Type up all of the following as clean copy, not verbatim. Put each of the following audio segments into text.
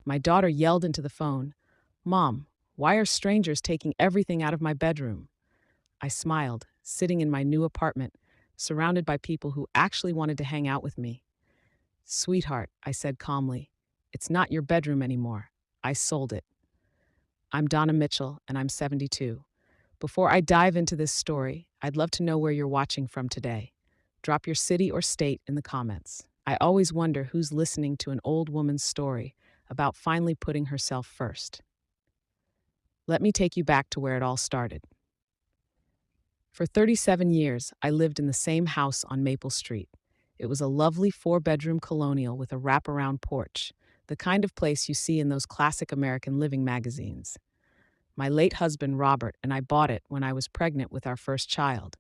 My daughter yelled into the phone, "Mom, why are strangers taking everything out of my bedroom?" I smiled, sitting in my new apartment, surrounded by people who actually wanted to hang out with me. "Sweetheart," I said calmly, "it's not your bedroom anymore. I sold it." I'm Donna Mitchell, and I'm 72. Before I dive into this story, I'd love to know where you're watching from today. Drop your city or state in the comments. I always wonder who's listening to an old woman's story about finally putting herself first. Let me take you back to where it all started. For 37 years, I lived in the same house on Maple Street. It was a lovely four-bedroom colonial with a wraparound porch, the kind of place you see in those classic American living magazines. My late husband, Robert, and I bought it when I was pregnant with our first child.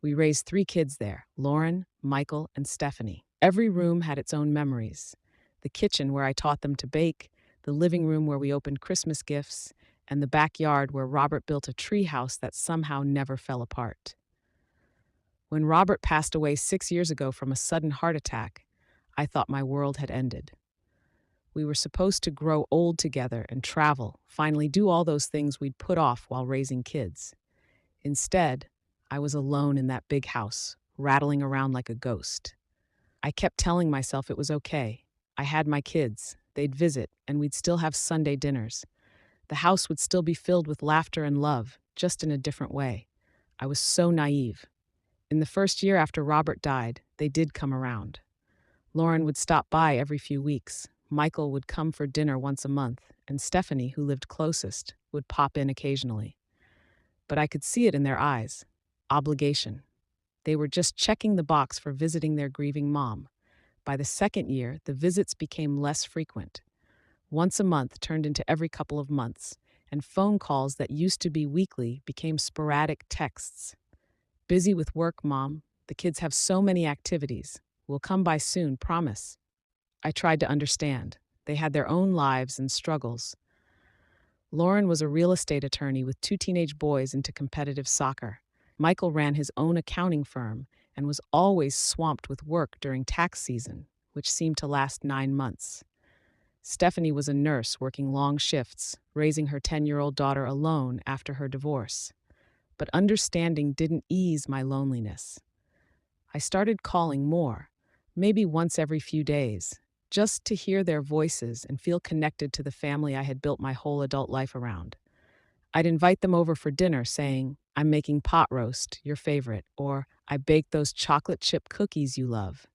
We raised three kids there: Lauren, Michael, and Stephanie. Every room had its own memories: the kitchen where I taught them to bake, the living room where we opened Christmas gifts, and the backyard where Robert built a tree house that somehow never fell apart. When Robert passed away 6 years ago from a sudden heart attack, I thought my world had ended. We were supposed to grow old together and travel, finally do all those things we'd put off while raising kids. Instead, I was alone in that big house, rattling around like a ghost. I kept telling myself it was okay. I had my kids, they'd visit, and we'd still have Sunday dinners. The house would still be filled with laughter and love, just in a different way. I was so naive. In the first year after Robert died, they did come around. Lauren would stop by every few weeks. Michael would come for dinner once a month, and Stephanie, who lived closest, would pop in occasionally. But I could see it in their eyes: obligation. They were just checking the box for visiting their grieving mom. By the second year, the visits became less frequent. Once a month turned into every couple of months, and phone calls that used to be weekly became sporadic texts. "Busy with work, Mom. The kids have so many activities. We'll come by soon, promise." I tried to understand. They had their own lives and struggles. Lauren was a real estate attorney with two teenage boys into competitive soccer. Michael ran his own accounting firm and was always swamped with work during tax season, which seemed to last 9 months. Stephanie was a nurse working long shifts, raising her 10-year-old daughter alone after her divorce. But understanding didn't ease my loneliness. I started calling more, maybe once every few days, just to hear their voices and feel connected to the family I had built my whole adult life around. I'd invite them over for dinner saying, "I'm making pot roast, your favorite," or "I baked those chocolate chip cookies you love."